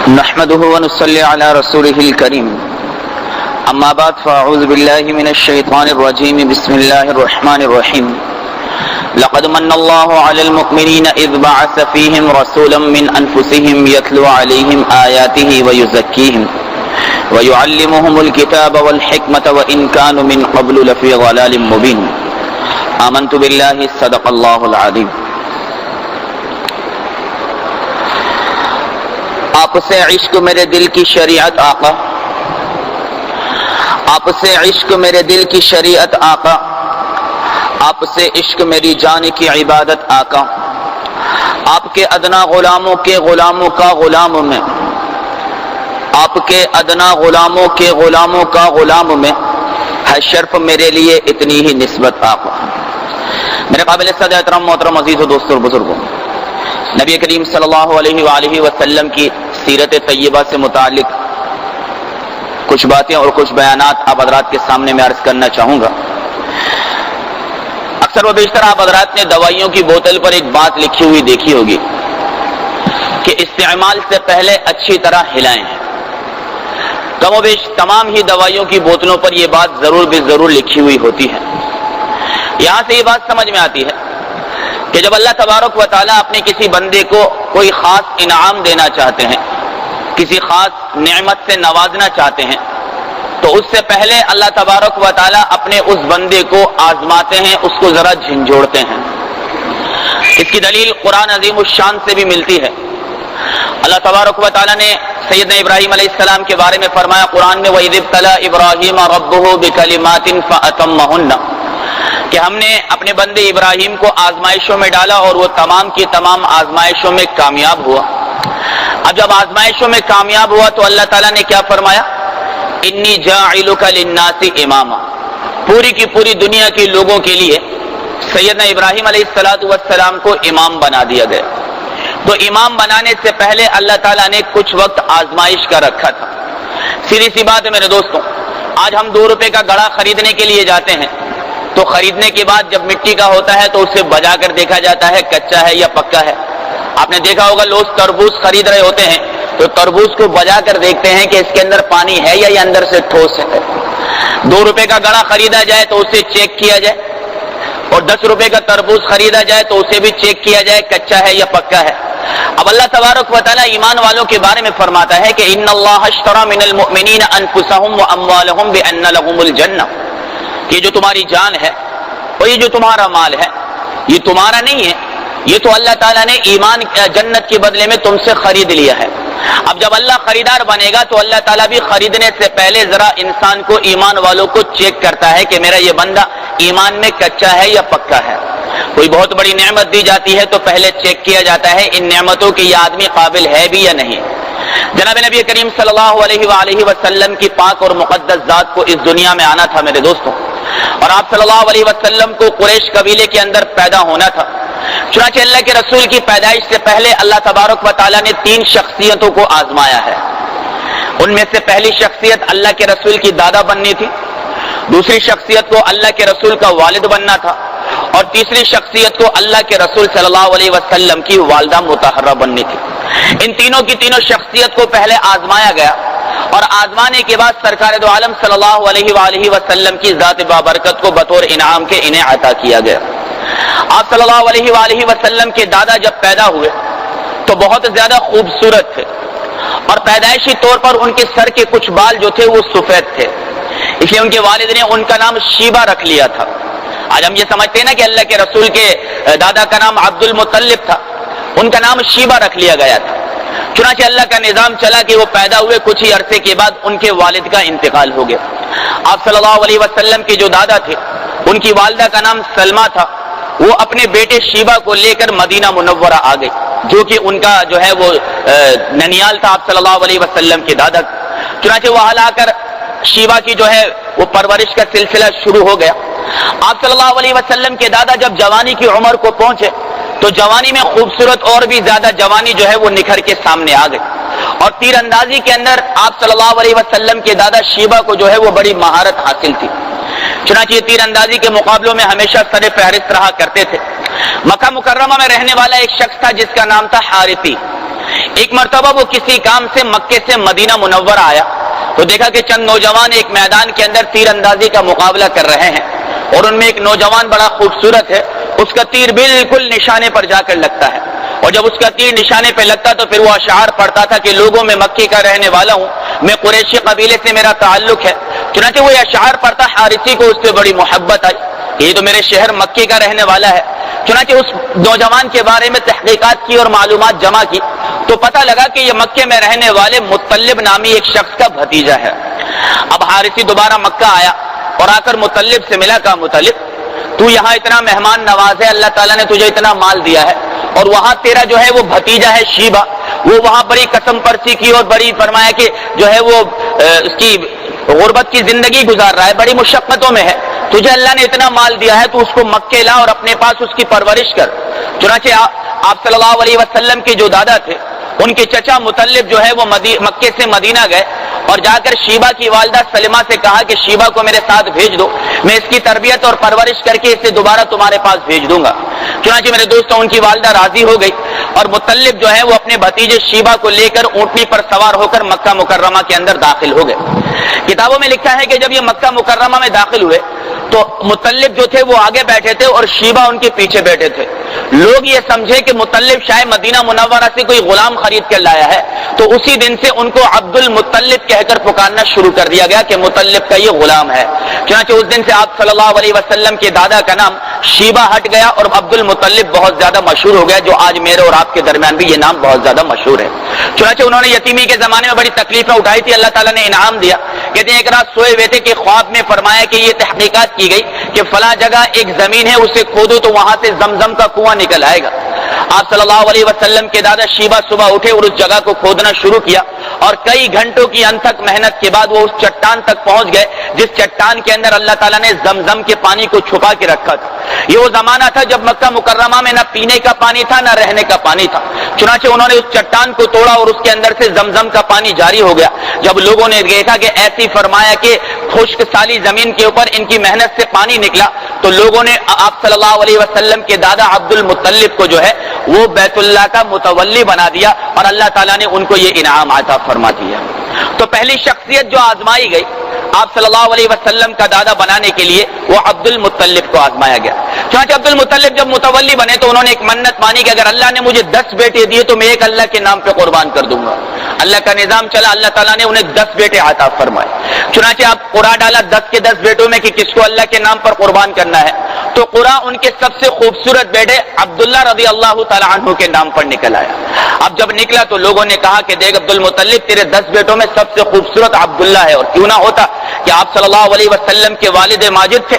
نحمده ونصلي على رسوله الكريم اما بعد فاعوذ بالله من الشيطان الرجيم بسم الله الرحمن الرحيم لقد من الله على المؤمنين اذ بعث فيهم رسولا من انفسهم يتلو عليهم آياته ويزكيهم ويعلمهم الكتاب والحكمة وإن كانوا من قبل لفي ضلال مبين آمنت بالله صدق الله العظيم. آپ سے عشق میرے دل کی شریعت آقا، آپ سے عشق میرے دل کی شریعت آقا، آپ سے عشق میری جان کی عبادت آقا، آپ کے ادنا غلاموں کے غلاموں کا غلام میں، آپ کے ادنا غلاموں کے غلاموں کا غلام میں ہے شرف میرے لیے اتنی ہی نسبت آقا. میرے قابل صد احترام محترم عزیز و دوستوں اور بزرگوں، نبی کریم صلی اللہ علیہ وآلہ وسلم کی سیرت طیبہ سے متعلق کچھ باتیں اور کچھ بیانات آپ حضرات کے سامنے میں عرض کرنا چاہوں گا. اکثر و بیشتر آپ حضرات نے دوائیوں کی بوتل پر ایک بات لکھی ہوئی دیکھی ہوگی کہ استعمال سے پہلے اچھی طرح ہلائیں. کم و بیش تمام ہی دوائیوں کی بوتلوں پر یہ بات ضرور بھی ضرور لکھی ہوئی ہوتی ہے. یہاں سے یہ بات سمجھ میں آتی ہے کہ جب اللہ تبارک و تعالیٰ اپنے کسی بندے کو کوئی خاص انعام دینا چاہتے ہیں، کسی خاص نعمت سے نوازنا چاہتے ہیں، تو اس سے پہلے اللہ تبارک و تعالیٰ اپنے اس بندے کو آزماتے ہیں، اس کو ذرا جھنجھوڑتے ہیں. اس کی دلیل قرآن عظیم الشان سے بھی ملتی ہے. اللہ تبارک و تعالیٰ نے سیدنا ابراہیم علیہ السلام کے بارے میں فرمایا قرآن میں وَإِذِ ابْتَلَىٰ إِبْرَاهِيمَ رَبُّهُ بِكَلِمَاتٍ فَأَتَمَّهُنَّ، کہ ہم نے اپنے بندے ابراہیم کو آزمائشوں میں ڈالا اور وہ تمام کی تمام آزمائشوں میں کامیاب ہوا. اب جب آزمائشوں میں کامیاب ہوا تو اللہ تعالیٰ نے کیا فرمایا؟ انی جاعلک للناس اماما، پوری کی پوری دنیا کے لوگوں کے لیے سیدنا ابراہیم علیہ السلام کو امام بنا دیا گیا. تو امام بنانے سے پہلے اللہ تعالیٰ نے کچھ وقت آزمائش کا رکھا تھا. سیدھی سی بات ہے میرے دوستوں، آج ہم 2 روپے کا گڑھا خریدنے کے لیے جاتے ہیں تو خریدنے کے بعد جب مٹی کا ہوتا ہے تو اسے بجا کر دیکھا جاتا ہے کچا ہے یا پکا ہے. آپ نے دیکھا ہوگا لوگ تربوز خرید رہے ہوتے ہیں تو تربوز کو بجا کر دیکھتے ہیں کہ اس کے اندر پانی ہے یا یہ اندر سے ٹھوس ہے. 2 روپے کا گڑھا خریدا جائے تو اسے چیک کیا جائے، اور 10 روپے کا تربوز خریدا جائے تو اسے بھی چیک کیا جائے کچا ہے یا پکا ہے. اب اللہ تبارک و تعالیٰ ایمان والوں کے بارے میں فرماتا ہے کہ ان اللہ اشتری من المؤمنین انفسهم واموالهم بان لهم الجنہ، یہ جو تمہاری جان ہے اور یہ جو تمہارا مال ہے یہ تمہارا نہیں ہے، یہ تو اللہ تعالیٰ نے ایمان جنت کے بدلے میں تم سے خرید لیا ہے. اب جب اللہ خریدار بنے گا تو اللہ تعالیٰ بھی خریدنے سے پہلے ذرا انسان کو، ایمان والوں کو چیک کرتا ہے کہ میرا یہ بندہ ایمان میں کچا ہے یا پکا ہے. کوئی بہت بڑی نعمت دی جاتی ہے تو پہلے چیک کیا جاتا ہے ان نعمتوں کے یہ آدمی قابل ہے بھی یا نہیں. جناب نبی کریم صلی اللہ علیہ وآلہ وسلم کی پاک اور مقدس ذات کو اس دنیا میں آنا تھا میرے دوستوں، اور آپ صلی اللہ علیہ وسلم کو قریش قبیلے کے اندر پیدا ہونا تھا. چنانچہ اللہ کے رسول کی پیدائش سے پہلے اللہ تبارک و تعالیٰ نے 3 شخصیتوں کو آزمایا ہے. ان میں سے پہلی شخصیت اللہ کے رسول کی دادا بننی تھی، دوسری شخصیت کو اللہ کے رسول کا والد بننا تھا، اور تیسری شخصیت کو اللہ کے رسول صلی اللہ علیہ وسلم کی والدہ مطہرہ بننی تھی. ان تینوں کی تینوں شخصیت کو پہلے آزمایا گیا، اور آزمانے کے بعد سرکار دو عالم صلی اللہ علیہ وآلہ وسلم کی ذات بابرکت کو بطور انعام کے انہیں عطا کیا گیا. آپ صلی اللہ علیہ وآلہ وسلم کے دادا جب پیدا ہوئے تو بہت زیادہ خوبصورت تھے، اور پیدائشی طور پر ان کے سر کے کچھ بال جو تھے وہ سفید تھے، اس لیے ان کے والد نے ان کا نام شیبہ رکھ لیا تھا. آج ہم یہ سمجھتے ہیں نا کہ اللہ کے رسول کے دادا کا نام عبد المطلب تھا، ان کا نام شیبہ رکھ لیا گیا تھا. چنانچہ اللہ کا نظام چلا کہ وہ پیدا ہوئے، کچھ ہی عرصے کے بعد ان کے والد کا انتقال ہو گیا. آپ صلی اللہ علیہ وسلم کے جو دادا تھے ان کی والدہ کا نام سلمہ تھا، وہ اپنے بیٹے شیبہ کو لے کر مدینہ منورہ آ گئی، جو کہ ان کا جو ہے وہ ننیال تھا آپ صلی اللہ علیہ وسلم کے دادا. چنانچہ وہاں لا کر شیبہ کی جو ہے وہ پرورش کا سلسلہ شروع ہو گیا. آپ صلی اللہ علیہ وسلم کے دادا جب جوانی کی عمر کو پہنچے تو جوانی میں خوبصورت اور بھی زیادہ جوانی جو ہے وہ نکھر کے سامنے آ گئی، اور تیر اندازی کے اندر آپ صلی اللہ علیہ وسلم کے دادا شیبہ کو جو ہے وہ بڑی مہارت حاصل تھی. چنانچہ یہ تیر اندازی کے مقابلوں میں ہمیشہ سر فہرست رہا کرتے تھے. مکہ مکرمہ میں رہنے والا ایک شخص تھا جس کا نام تھا حارثی. ایک مرتبہ وہ کسی کام سے مکے سے مدینہ منورہ آیا تو دیکھا کہ چند نوجوان ایک میدان کے اندر تیر اندازی کا مقابلہ کر رہے ہیں، اور ان میں ایک نوجوان بڑا خوبصورت ہے، اس کا تیر بالکل نشانے پر جا کر لگتا ہے، اور جب اس کا تیر نشانے پہ لگتا تو پھر وہ اشعار پڑھتا تھا کہ لوگوں میں مکے کا رہنے والا ہوں، میں قریشی قبیلے سے میرا تعلق ہے۔ چنانچہ وہ اشعار پڑھتا، حارثی کو اس سے بڑی محبت آئی کہ یہ تو میرے شہر مکے کا رہنے والا ہے۔ چنانچہ اس نوجوان کے بارے میں تحقیقات کی اور معلومات جمع کی تو پتہ لگا کہ یہ مکے میں رہنے والے مطلب نامی ایک شخص کا بھتیجا ہے۔ اب حارثی دوبارہ مکہ آیا اور آ کر مطلب سے ملا، کہا مطلب تو یہاں اتنا مہمان نواز ہے، اللہ تعالیٰ نے تجھے اتنا مال دیا ہے، اور وہاں تیرا جو ہے وہ بھتیجا ہے شیبہ، وہ وہاں بڑی قسم پرسی کی اور بڑی فرمایا کہ جو ہے وہ اس کی غربت کی زندگی گزار رہا ہے، بڑی مشقتوں میں ہے، تجھے اللہ نے اتنا مال دیا ہے تو اس کو مکے لا اور اپنے پاس اس کی پرورش کر۔ چنانچہ آپ صلی اللہ علیہ وسلم کے جو دادا تھے ان کے چچا مطلب جو ہے وہ مکے سے مدینہ گئے اور جا کر شیبہ کی والدہ سلمہ سے کہا کہ شیبہ کو میرے ساتھ بھیج دو، میں اس کی تربیت اور پرورش کر کے اسے دوبارہ تمہارے پاس بھیج دوں گا۔ چنانچہ میرے دوستوں ان کی والدہ راضی ہو گئی اور مطلب جو ہے وہ اپنے بھتیجے شیبہ کو لے کر اونٹنی پر سوار ہو کر مکہ مکرمہ کے اندر داخل ہو گئے۔ کتابوں میں لکھا ہے کہ جب یہ مکہ مکرمہ میں داخل ہوئے تو مطلب جو تھے وہ آگے بیٹھے تھے اور شیبہ ان کے پیچھے بیٹھے تھے۔ لوگ یہ سمجھے کہ مطلب شاید مدینہ منورہ سے کوئی غلام خرید کر لایا ہے، تو اسی دن سے ان کو عبد المطلب کہہ کر پکارنا شروع کر دیا گیا کہ مطلب کا یہ غلام ہے۔ چنانچہ اس دن سے آپ صلی اللہ علیہ وسلم کے دادا کا نام شیبہ ہٹ گیا اور عبد المطلب بہت زیادہ مشہور ہو گیا، جو آج میرے اور آپ کے درمیان بھی یہ نام بہت زیادہ مشہور ہے۔ چنانچہ انہوں نے یتیمی کے زمانے میں بڑی تکلیفیں اٹھائی تھی، اللہ تعالیٰ نے انعام دیا۔ کہتے ہیں ایک رات سوئے ہوئے تھے کہ خواب میں فرمایا کہ یہ تحقیقات کی گئی کہ فلاں جگہ ایک زمین ہے، اسے کھودو تو وہاں سے زمزم کا کنواں نکل آئے گا۔ آپ صلی اللہ علیہ وسلم کے دادا شیبہ صبح اٹھے اور اس جگہ کو کھودنا شروع کیا، اور کئی گھنٹوں کی انتھک محنت کے بعد وہ اس چٹان تک پہنچ گئے جس چٹان کے اندر اللہ تعالیٰ نے زمزم کے پانی کو چھپا کے رکھا تھا۔ یہ وہ زمانہ تھا جب مکہ مکرمہ میں نہ پینے کا پانی تھا نہ رہنے کا پانی تھا۔ چنانچہ انہوں نے اس چٹان کو توڑا اور اس کے اندر سے زمزم کا پانی جاری ہو گیا۔ جب لوگوں نے دیکھا کہ ایسی فرمایا کہ خشک سالی زمین کے اوپر ان کی محنت سے پانی نکلا، تو لوگوں نے آپ صلی اللہ علیہ وسلم کے دادا عبد المطلب کو جو ہے وہ بیت اللہ کا متولی بنا دیا، اور اللہ تعالیٰ نے ان کو یہ انعام عطا فرما دیا۔ تو پہلی شخصیت جو آزمائی گئی آپ صلی اللہ علیہ وسلم کا دادا بنانے کے لیے، وہ عبد المطلب کو آزمایا گیا۔ چنانچہ عبد المطلب جب متولی بنے تو انہوں نے ایک منت مانی کہ اگر اللہ نے مجھے 10 بیٹے دیے تو میں ایک اللہ کے نام پہ قربان کر دوں گا۔ اللہ کا نظام چلا، اللہ تعالیٰ نے انہیں 10 بیٹے عطا فرمائے۔ چنانچہ آپ قرآن ڈالا 10 کے 10 بیٹوں میں کہ کس کو اللہ کے نام پر قربان کرنا ہے، تو قرآن ان کے سب سے خوبصورت بیٹے عبداللہ رضی اللہ تعالیٰ عنہ کے نام پر نکل آیا۔ اب جب نکلا تو لوگوں نے کہا کہ دیکھ عبد المطلب تیرے 10 بیٹوں میں سب سے خوبصورت عبداللہ ہے، اور کیوں نہ ہوتا کہ آپ صلی اللہ علیہ وسلم کے والد ماجد تھے۔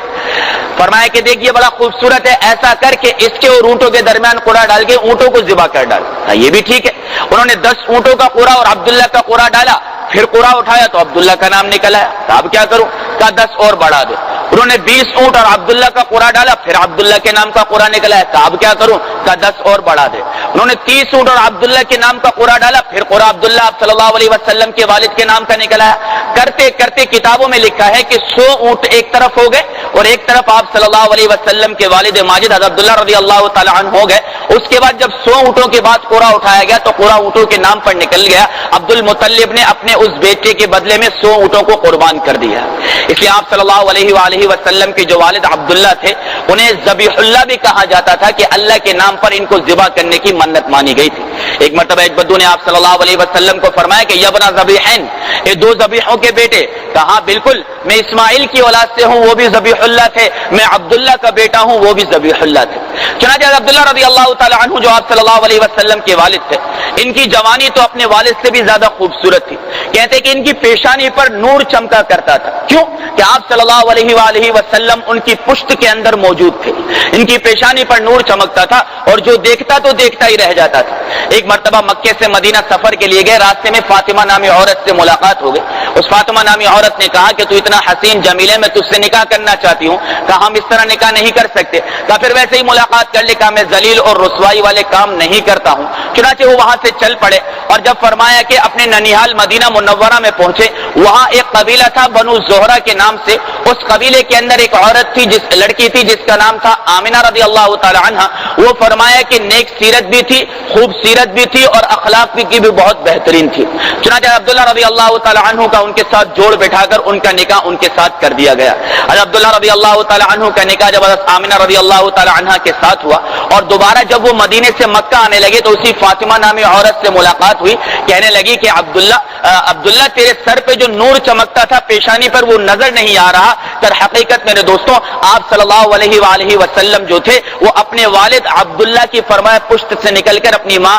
فرمایا کہ دیکھ یہ بڑا خوبصورت ہے، ایسا کر کے اس کے اور اونٹوں کے درمیان قرآ ڈال کے اونٹوں کو ذبح کر ڈال۔ یہ بھی ٹھیک ہے۔ انہوں نے 10 اونٹوں کا قرآ اور عبداللہ کا قرآ ڈالا، پھر قرآ اٹھایا تو عبداللہ کا نام نکل آیا۔ اب کیا کروں؟ کہا 10 اور بڑھا دو۔ انہوں نے 20 اونٹ اور عبداللہ کا قرآ ڈالا، پھر عبداللہ کے نام کا قرآ نکل آیا۔ اب کیا کروں؟ کہا 10 اور بڑھا دے۔ انہوں نے 30 اونٹ اور عبداللہ کے نام کا قرآ ڈالا، پھر قرآ عبداللہ آپ صلی اللہ علیہ وسلم کے والد کے نام کا نکل آیا۔ کرتے کرتے کتابوں میں لکھا ہے کہ 100 اونٹ ایک طرف ہو گئے اور ایک طرف آپ صلی اللہ علیہ وسلم کے والد ماجد حضرت عبداللہ رضی اللہ تعالیٰ عنہ ہو گئے۔ اس کے بعد جب 100 اونٹوں کے بعد قرآ اٹھایا گیا تو قرآ اونٹوں کے نام پر نکل گیا۔ عبد المطلب نے اپنے اس بیٹے کے بدلے میں 100 اونٹوں کو قربان کر دیا۔ اس لیے آپ صلی اللہ علیہ وآلہ وسلم کے جو والد عبداللہ تھے انہیں ذبیح اللہ بھی کہا جاتا تھا کہ اللہ کے نام پر ان کو ذبح کرنے کی منت مانی گئی تھی۔ ایک مرتبہ ایک بدو نے آپ صلی اللہ علیہ وسلم کو فرمایا کہ یبنا ذبیحین، یہ 2 ذبیحوں کے بیٹے۔ کہا بالکل، میں اسماعیل کی اولاد سے ہوں، وہ بھی ذبیح اللہ تھے، میں عبداللہ کا بیٹا ہوں، وہ بھی ذبیح اللہ تھے۔ چنانچہ عبداللہ رضی اللہ تعالی عنہ جو آپ صلی اللہ علیہ وسلم کے والد تھے، ان کی جوانی تو اپنے والد سے بھی زیادہ خوبصورت تھی۔ کہتے کہ ان کی پیشانی پر نور چمکا کرتا تھا۔ کیوں؟ کہ آپ صلی اللہ علیہ وآلہ وسلم ان کی پشت کے اندر موجود تھے، ان کی پیشانی پر نور چمکتا تھا اور جو دیکھتا تو دیکھتا ہی رہ جاتا تھا۔ ایک مرتبہ مکے سے مدینہ سفر کے لیے گئے، راستے میں فاطمہ نامی عورت سے ملاقات ہو گئی۔ اس فاطمہ نامی عورت نے کہا کہ تو اتنا حسین جمیل ہے، میں تجھ سے نکاح کرنا چاہتی ہوں. کہا ہم اس طرح نکاح نہیں کر سکتے. کہا پھر ویسے ہی ملاقات کر لے. کہا میں ذلیل اور رسوائی والے کام نہیں کرتا ہوں. چنانچہ وہ وہاں سے چل پڑے اور جب فرمایا کہ اپنے ننیحال مدینہ منورہ میں پہنچے، وہاں ایک قبیلہ تھا بنو زہرہ کے نام سے. اس قبیلے کے اندر ایک عورت تھی، لڑکی تھی جس کا نام تھا آمنہ رضی اللہ تعالی عنہ. وہ فرمایا کہ نیک سیرت بھی تھی، خوبصورت بھی تھی اور اخلاق کی بھی بہت بہترین تھی. چنانچہ عبداللہ رضی اللہ تعالی عنہ کا ان کے ساتھ جوڑ بٹھا کر ان کا نکاح ان کے ساتھ کر دیا گیا. حضرت عبداللہ رضی اللہ تعالی عنہ کا نکاح جب حضرت آمنہ رضی اللہ تعالی عنہ کے ساتھ ہوا اور دوبارہ جب وہ مدینے سے مکہ آنے لگے تو اسی فاطمہ نامی عورت سے ملاقات ہوئی. کہنے لگی کہ عبداللہ تیرے سر پہ جو نور چمکتا تھا پیشانی پر وہ نظر نہیں آ رہا. در حقیقت میرے دوستوں آپ صلی اللہ علیہ وآلہ وسلم جو تھے وہ اپنے والد عبداللہ کی فرمائے پشت سے نکل کر اپنی ماں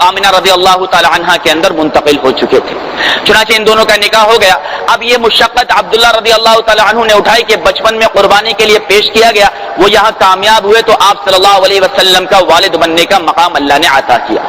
آمنہ رضی اللہ تعالی عنہ کے اندر منتقل ہو چکے تھے. چنانچہ ان دونوں کا نکاح ہو گیا. اب یہ مشقت عبداللہ رضی اللہ تعالی عنہ نے اٹھائی کہ بچپن میں قربانی کے لیے پیش کیا گیا، وہ یہاں کامیاب ہوئے تو آپ صلی اللہ علیہ وسلم کا والد بننے کا مقام اللہ نے عطا کیا.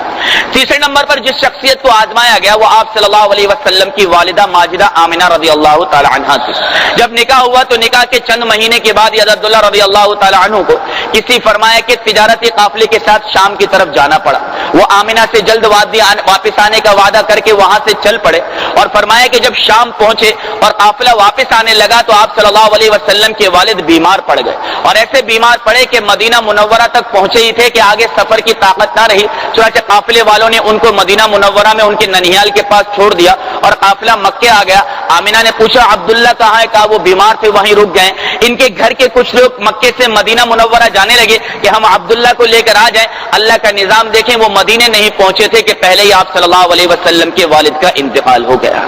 تیسرے نمبر پر جس شخصیت کو آزمایا گیا وہ آپ صلی اللہ علیہ وسلم کی والدہ ماجدہ آمنہ رضی اللہ تعالی عنہ تھی. جب نکاح ہوا تو نکاح کے چند مہینے کے بعد یہ عبداللہ رضی اللہ تعالی عنہ کو کسی فرمایا کہ تجارتی قافلے کے ساتھ شام کی طرف جانا پڑا. وہ آمنہ سے جلد واپس آنے کا وعدہ کر کے وہاں سے چل پڑے اور فرمایا کہ جب شام پہنچے اور قافلہ واپس آنے لگا تو آپ صلی اللہ علیہ وسلم کے والد بیمار پڑ گئے اور ایسے بیمار پڑے کہ مدینہ منورہ تک پہنچے ہی تھے کہ آگے سفر کی طاقت نہ رہی. چنانچہ قافلے والوں نے ان کو مدینہ منورہ میں ان کے ننیال کے پاس چھوڑ دیا اور قافلہ مکے آ گیا. آمنہ نے پوچھا عبداللہ کہاں ہے؟ کہا وہ بیمار تھے وہیں رک گئے. ان کے گھر کے کچھ لوگ مکے سے مدینہ منورہ جانے لگے کہ ہم عبداللہ کو لے کر آ جائیں. اللہ کا نظام دیکھیں، وہ مدینے نہیں پہنچے تھے کہ پہلے ہی آپ صلی اللہ علیہ وسلم کے والد کا انتقال ہو گیا.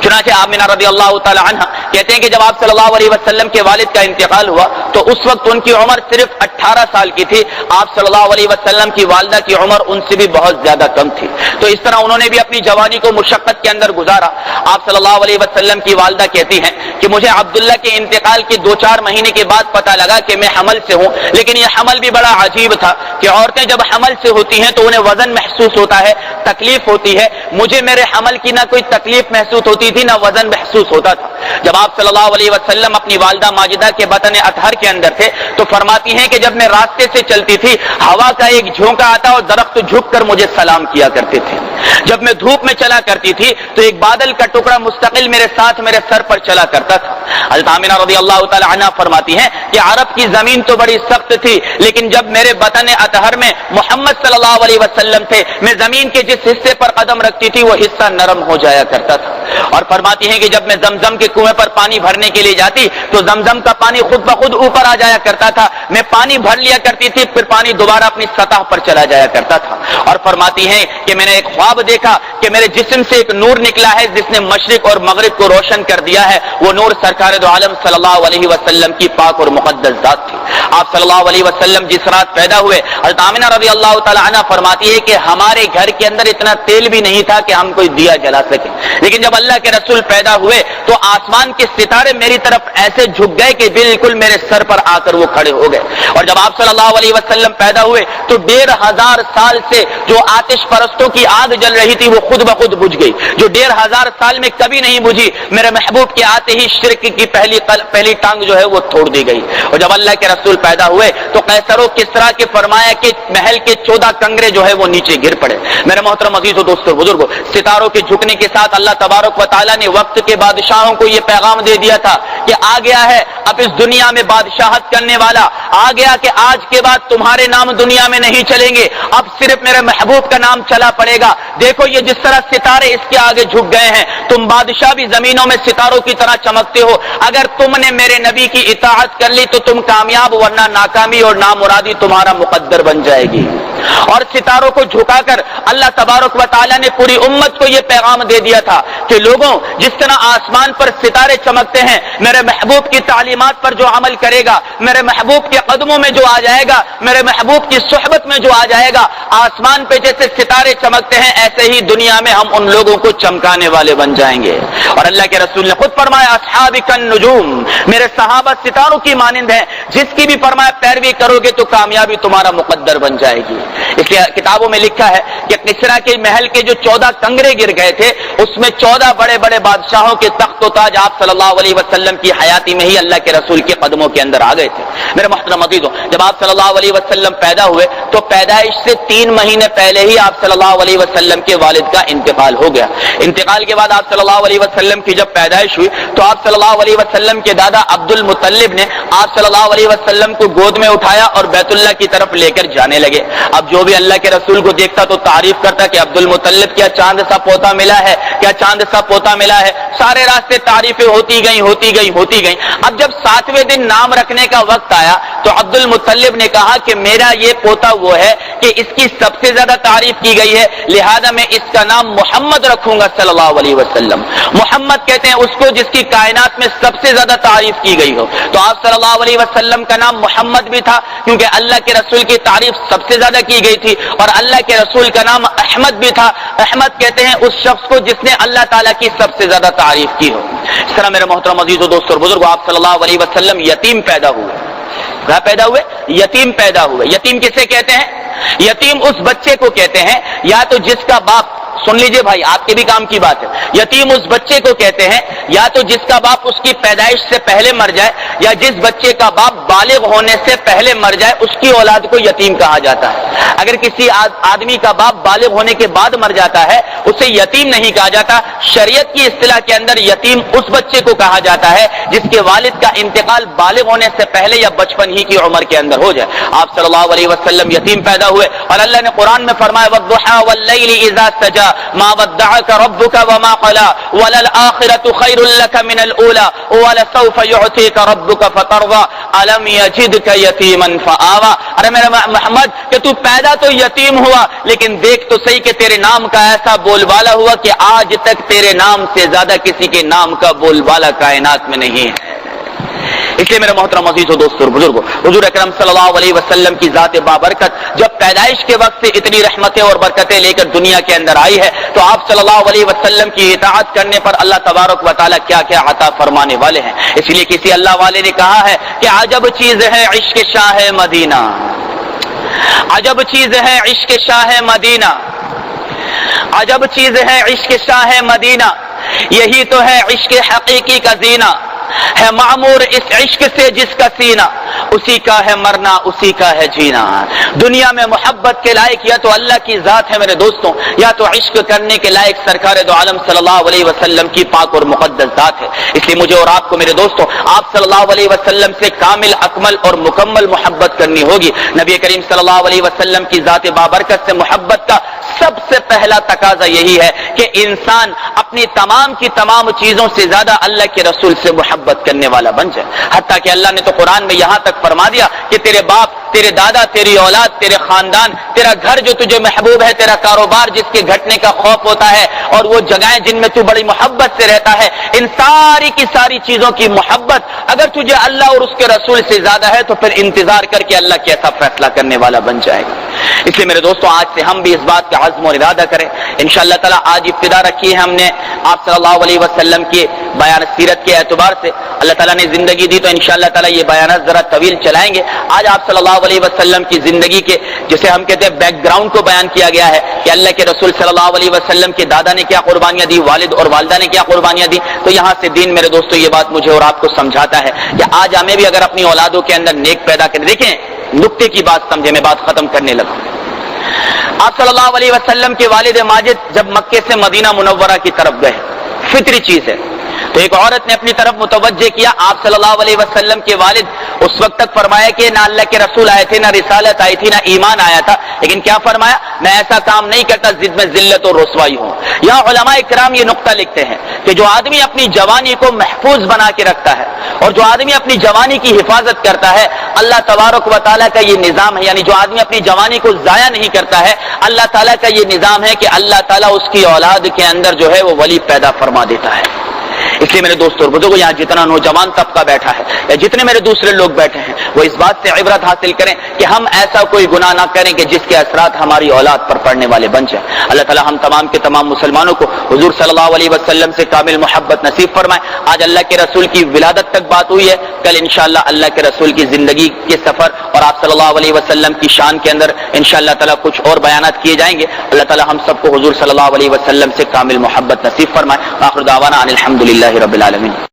چنانچہ آمنہ رضی اللہ تعالی عنہ کہتے ہیں کہ جب آپ صلی اللہ علیہ وسلم کے والد کا انتقال ہوا تو اس وقت ان کی عمر صرف 18 سال کی تھی. آپ صلی اللہ علیہ وسلم کی والدہ کی عمر ان سے بھی بہت زیادہ کم تھی. تو اس طرح انہوں نے بھی اپنی جوانی کو مشقت کے اندر گزارا. آپ صلی اللہ علیہ وسلم کی والدہ کہتی ہیں کہ مجھے عبداللہ کے انتقال کے 2-4 مہینے کے بعد پتہ لگا کہ میں حمل سے ہوں. لیکن یہ حمل بھی بڑا عجیب تھا کہ عورتیں جب حمل سے ہوتی ہیں تو انہیں وزن محسوس ہوتا ہے، تکلیف ہوتی ہے. مجھے میرے حمل کی نہ کوئی تکلیف محسوس ہوتی تھی نہ وزن محسوس ہوتا تھا. جب آپ صلی اللہ علیہ وسلم اپنی والدہ ماجدہ کے بطن اطہر کے اندر تھے تو فرماتی ہیں کہ جب میں راستے سے چلتی تھی ہوا کا ایک جھونکا آتا اور درخت جھک کر مجھے سلام کیا کرتے تھے. جب میں دھوپ میں چلا کرتی تھی تو ایک بادل کا ٹکڑا مستقل میرے ساتھ میرے سر پر چلا کرتا تھا. حضرت آمنہ رضی اللہ تعالی عنہ فرماتی ہیں کہ عرب کی زمین تو بڑی سخت تھی لیکن جب میرے بطن اطہر میں محمد صلی اللہ علیہ وسلم تھے میں زمین کے جس حصے پر قدم رکھتی تھی وہ حصہ نرم ہو جایا کرتا تھا. اور فرماتی ہیں کہ جب میں زمزم کے کنویں پر پانی بھرنے کے لیے جاتی تو زمزم کا پانی خود بخود اوپر آ جایا کرتا تھا. میں پانی بھر لیا کرتی تھی پھر پانی دوبارہ اپنی سطح پر چلا جایا کرتا تھا. اور فرماتی ہیں کہ میں نے ایک خواب دیکھا کہ میرے جسم سے ایک نور نکلا ہے جس نے مشرق اور مغرب کو روشن کر دیا ہے. وہ نور سرکار دو عالم صلی اللہ علیہ وسلم کی پاک اور مقدس ذات تھی. آپ صلی اللہ علیہ وسلم جس رات پیدا ہوئے حضرت آمنہ رضی اللہ تعالی عنہ فرماتی ہے کہ ہمارے گھر کے اندر اتنا تیل بھی نہیں تھا کہ ہم کوئی دیا جلا سکے. لیکن جب اللہ کے رسول پیدا ہوئے تو آسمان کے ستارے میری طرف ایسے جھک گئے کہ بالکل میرے سر پر آ کر وہ کھڑے ہو گئے. اور جب آپ صلی اللہ علیہ وسلم پیدا ہوئے تو 1500 سال سے جو آتش پرستوں کی آگ جل رہی تھی وہ خود بخود بجھ گئی. جو 1500 سال میں کبھی نہیں بجھی میرے محبوب کے آتے ہی شرک کی پہلی ٹانگ جو ہے وہ توڑ دی گئی. اور جب اللہ کے رسول پیدا ہوئے تو قیصر و کسریٰ کے فرمایا کہ محل کے 14 کنگرے جو ہے وہ نیچے گر پڑے. میرے محترم عزیز و دوستو بزرگو، ستاروں کے جھکنے کے ساتھ اللہ تبارک و تعالیٰ نے وقت کے بادشاہوں کو یہ پیغام دے دیا تھا کہ آ گیا ہے اب اس دنیا میں بادشاہت کرنے والا. آ گیا کہ آج کے بعد تمہارے نام دنیا میں نہیں چلیں گے، اب صرف میرے محبوب کا نام چلا پڑے گا. دیکھو یہ جس طرح ستارے اس کے آگے جھک گئے ہیں، تم بادشاہ بھی زمینوں میں ستاروں کی طرح چمکتے ہو. اگر تم نے میرے نبی کی اطاعت کر لی تو تم کامیاب، ورنہ ناکامی اور نامرادی تمہارا مقدر بن جائے گی. اور ستاروں کو جھکا کر اللہ تبارک و تعالیٰ نے پوری امت کو یہ پیغام دے دیا تھا کہ لوگوں جس طرح آسمان پر ستارے چمکتے ہیں میں میرے محبوب کی تعلیمات پر جو عمل کرے گا، میرے محبوب کے قدموں میں جو آ جائے گا، میرے محبوب کی صحبت میں جو آ جائے گا، آسمان پہ جیسے ستارے چمکتے ہیں ایسے ہی دنیا میں ہم ان لوگوں کو چمکانے والے بن جائیں گے۔ اور اللہ کے رسول نے خود فرمایا اصحابی کالنجوم، میرے صحابہ ستاروں کی مانند ہیں، جس کی بھی فرمایا پیروی کرو گے تو کامیابی تمہارا مقدر بن جائے گی۔ اس لیے کتابوں میں لکھا ہے کہ کسریٰ کے محل کے جو 14 کنگرے گر گئے تھے، اس میں 14 بڑے بڑے بادشاہوں کے تخت و تاج آپ صلی اللہ علیہ وسلم کی حیاتی میں ہی اللہ کے رسول کے قدموں کے اندر آ گئے تھے۔ میرے محترم عزیزو، جب آپ صلی اللہ علیہ وسلم پیدا ہوئے تو پیدائش سے 3 مہینے پہلے ہی آپ صلی اللہ علیہ وسلم کے والد کا انتقال ہو گیا۔ انتقال کے بعد آپ صلی اللہ علیہ وسلم کی جب پیدائش ہوئی تو آپ صلی اللہ علیہ وسلم کے دادا عبد المطلب نے آپ صلی اللہ علیہ وسلم کو گود میں اٹھایا اور بیت اللہ کی طرف لے کر جانے لگے۔ اب جو بھی اللہ کے رسول کو دیکھتا تو تعریف کرتا کہ عبد المطلب کیا چاند سا پوتا ملا ہے، کیا چاند سا پوتا ملا ہے۔ سارے راستے تعریفیں ہوتی گئیں۔ اب جب 7ویں دن نام رکھنے کا وقت آیا تو عبد المطلب نے کہا کہ میرا یہ پوتا وہ ہے کہ اس کی سب سے زیادہ تعریف کی گئی ہے، لہذا میں اس کا نام محمد رکھوں گا صلی اللہ علیہ وسلم۔ محمد کہتے ہیں اس کو جس کی کائنات میں سب سے زیادہ تعریف کی گئی ہو، تو آپ صلی اللہ علیہ وسلم کا نام محمد بھی تھا کیونکہ اللہ کے رسول کی تعریف سب سے زیادہ کی گئی تھی، اور اللہ کے رسول کا نام احمد بھی تھا۔ احمد کہتے ہیں اس شخص کو جس نے اللہ تعالیٰ کی سب سے زیادہ تعریف کی ہو۔ اس طرح میرے محترم عزیز و دوستو اور بزرگو، آپ صلی اللہ علیہ وسلم یتیم پیدا ہوئے۔ کیا پیدا ہوئے؟ یتیم پیدا ہوئے۔ یتیم کسے کہتے ہیں؟ یتیم اس بچے کو کہتے ہیں یا تو جس کا باپ، سن لیجئے بھائی آپ کے بھی کام کی بات ہے، یتیم اس بچے کو کہتے ہیں یا تو جس کا باپ اس کی پیدائش سے پہلے مر جائے یا جس بچے کا باپ بالغ ہونے سے پہلے مر جائے اس کی اولاد کو یتیم کہا جاتا ہے۔ اگر کسی آدمی کا باپ بالغ ہونے کے بعد مر جاتا ہے اسے یتیم نہیں کہا جاتا۔ شریعت کی اصطلاح کے اندر یتیم اس بچے کو کہا جاتا ہے جس کے والد کا انتقال بالغ ہونے سے پہلے یا بچپن ہی کی عمر کے اندر ہو جائے۔ آپ صلی اللہ علیہ وسلم یتیم پیدا ہوئے اور اللہ نے قرآن میں فرمایا وَالضُّحَىٰ وَاللَّيْلِ إِذَا سَجَىٰ مَا وَدَّعَكَ رَبُّكَ وَمَا قَلَىٰ وَلَلْآخِرَةُ خَيْرٌ لَكَ مِنَ الْأُولَىٰ وَلَسَوْفَ يُعْطِيكَ رَبُّكَ فَتَرْضَىٰ أَلَمْ يَجِدْكَ يَتِيمًا فَآوَىٰ۔ ارے میرا محمد کہ تو پیدا تو یتیم ہوا لیکن دیکھ تو صحیح کہ تیرے نام کا ایسا بول بالا ہوا کہ آج تک تیرے نام سے زیادہ کسی کے نام کا بول بالا کائنات میں نہیں ہے۔ اس لیے میرے محترم عزیز و دوستو اور بزرگوں، حضور اکرم صلی اللہ علیہ وسلم کی ذات بابرکت جب پیدائش کے وقت سے اتنی رحمتیں اور برکتیں لے کر دنیا کے اندر آئی ہے تو آپ صلی اللہ علیہ وسلم کی اطاعت کرنے پر اللہ تبارک و تعالیٰ کیا کیا عطا فرمانے والے ہیں۔ اس لیے کسی اللہ والے نے کہا ہے کہ عجب چیز ہے عشق شاہ مدینہ، عجب چیز ہے عشق شاہ مدینہ، عجب چیز ہے عشق شاہ مدینہ، یہی تو ہے عشق حقیقی کا زینہ، ہے معمور اس عشق سے جس کا سینہ، اسی کا ہے مرنا اسی کا ہے جینا۔ دنیا میں محبت کے لائق یا تو اللہ کی ذات ہے میرے دوستوں، یا تو عشق کرنے کے لائق سرکار دو عالم صلی اللہ علیہ وسلم کی پاک اور مقدس ذات ہے۔ اس لیے مجھے اور آپ کو میرے دوستوں آپ صلی اللہ علیہ وسلم سے کامل اکمل اور مکمل محبت کرنی ہوگی۔ نبی کریم صلی اللہ علیہ وسلم کی ذات بابرکت سے محبت کا سب سے پہلا تقاضا یہی ہے کہ انسان اپنی تمام کی تمام چیزوں سے زیادہ اللہ کے رسول سے محبت کرنے والا بن جائے۔ حتیٰ کہ اللہ نے تو قرآن میں یہاں تک فرما دیا کہ تیرے باپ، تیرے دادا، تیری اولاد، تیرے خاندان، تیرا گھر جو تجھے محبوب ہے، تیرا کاروبار جس کے گھٹنے کا خوف ہوتا ہے، اور وہ جگہیں جن میں تو بڑی محبت سے رہتا ہے، ان ساری کی ساری چیزوں کی محبت اگر تجھے اللہ اور اس کے رسول سے زیادہ ہے تو پھر انتظار کر کے اللہ کیسا فیصلہ کرنے والا بن جائے گا۔ اس لیے میرے دوستوں آج سے ہم بھی اس بات کا عزم اور ارادہ کریں انشاءاللہ تعالی۔ آج ابتدا رکھی ہے ہم نے آپ صلی اللہ علیہ وسلم کے بیان سیرت کے اعتبار سے، اللہ تعالیٰ نے زندگی دی تو انشاءاللہ تعالی یہ بیانات ذرا طویل چلائیں گے۔ آج آپ صلی اللہ علیہ وسلم کی زندگی کے جسے ہم کہتے ہیں بیک گراؤنڈ کو بیان کیا گیا ہے کہ اللہ کے رسول صلی اللہ علیہ وسلم کے دادا نے کیا قربانیاں دی، والد اور والدہ نے کیا قربانیاں دی۔ تو یہاں سے دین میرے دوستوں یہ بات مجھے اور آپ کو سمجھاتا ہے کہ آج ہمیں بھی اگر اپنی اولادوں کے اندر نیک پیدا کریں، دیکھیں نقطے کی بات سمجھے، میں بات ختم کرنے لگا۔ آپ صلی اللہ علیہ وسلم کے والد ماجد جب مکے سے مدینہ منورہ کی طرف گئے، فطری چیز ہے، تو ایک عورت نے اپنی طرف متوجہ کیا۔ آپ صلی اللہ علیہ وسلم کے والد اس وقت تک فرمایا کہ نہ اللہ کے رسول آئے تھے، نہ رسالت آئی تھی، نہ ایمان آیا تھا، لیکن کیا فرمایا؟ میں ایسا کام نہیں کرتا جس میں ذلت اور رسوائی ہوں۔ یہاں علماء کرام یہ نقطہ لکھتے ہیں کہ جو آدمی اپنی جوانی کو محفوظ بنا کے رکھتا ہے اور جو آدمی اپنی جوانی کی حفاظت کرتا ہے، اللہ تبارک و تعالیٰ کا یہ نظام ہے، یعنی جو آدمی اپنی جوانی کو ضائع نہیں کرتا ہے، اللہ تعالیٰ کا یہ نظام ہے کہ اللہ تعالیٰ اس کی اولاد کے اندر جو ہے وہ ولی پیدا فرما دیتا ہے۔ اس لیے میرے دوستوں اور بزرگوں، یہاں جتنا نوجوان طبقہ بیٹھا ہے یا جتنے میرے دوسرے لوگ بیٹھے ہیں، وہ اس بات سے عبرت حاصل کریں کہ ہم ایسا کوئی گناہ نہ کریں کہ جس کے اثرات ہماری اولاد پر پڑنے والے بن جائیں۔ اللہ تعالی ہم تمام کے تمام مسلمانوں کو حضور صلی اللہ علیہ وسلم سے کامل محبت نصیب فرمائے۔ آج اللہ کے رسول کی ولادت تک بات ہوئی ہے، کل انشاءاللہ اللہ کے رسول کی زندگی کے سفر اور آپ صلی اللہ علیہ وسلم کی شان کے اندر انشاءاللہ تعالی کچھ اور بیانات کیے جائیں گے۔ اللہ تعالی ہم سب کو حضور صلی اللہ علیہ وسلم سے کامل محبت نصیب فرمائے۔ آخر دعوانا ان الحمدللہ رب العالمین۔